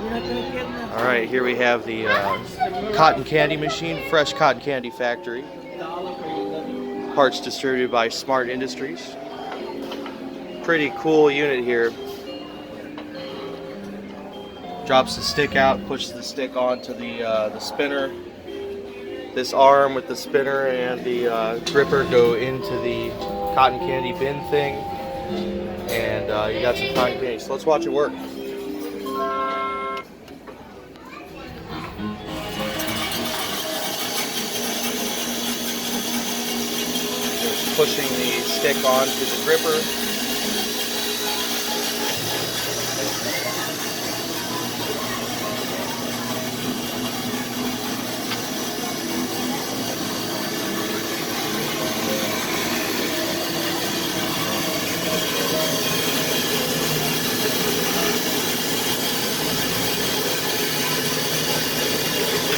All right, here we have the cotton candy machine, fresh cotton candy factory. Parts distributed by Smart Industries. Pretty cool unit here. Drops the stick out, pushes the stick onto the spinner. This arm with the spinner and the gripper go into the cotton candy bin thing, and you got some cotton candy. So let's watch it work. Just pushing the stick onto the gripper.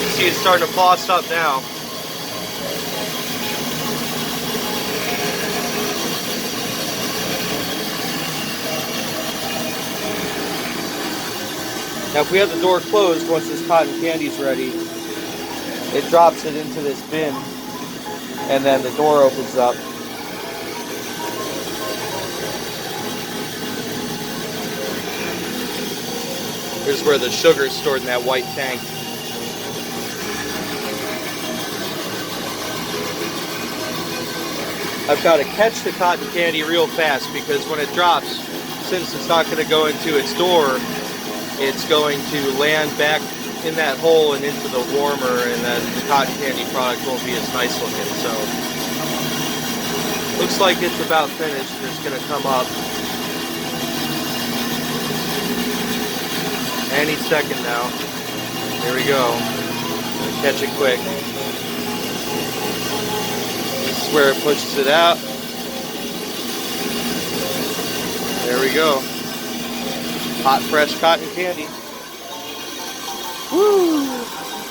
See, it's starting to floss up now. Now if we have the door closed, once this cotton candy's ready, it drops it into this bin, and then the door opens up. Here's where the sugar is stored in that white tank. I've got to catch the cotton candy real fast because when it drops, since it's not going to go into its door, it's going to land back in that hole and into the warmer, and then the cotton candy product won't be as nice looking. So, looks like it's about finished. It's going to come up any second now. Here we go. Catch it quick. This is where it pushes it out. There we go. Hot, fresh cotton candy. Woo!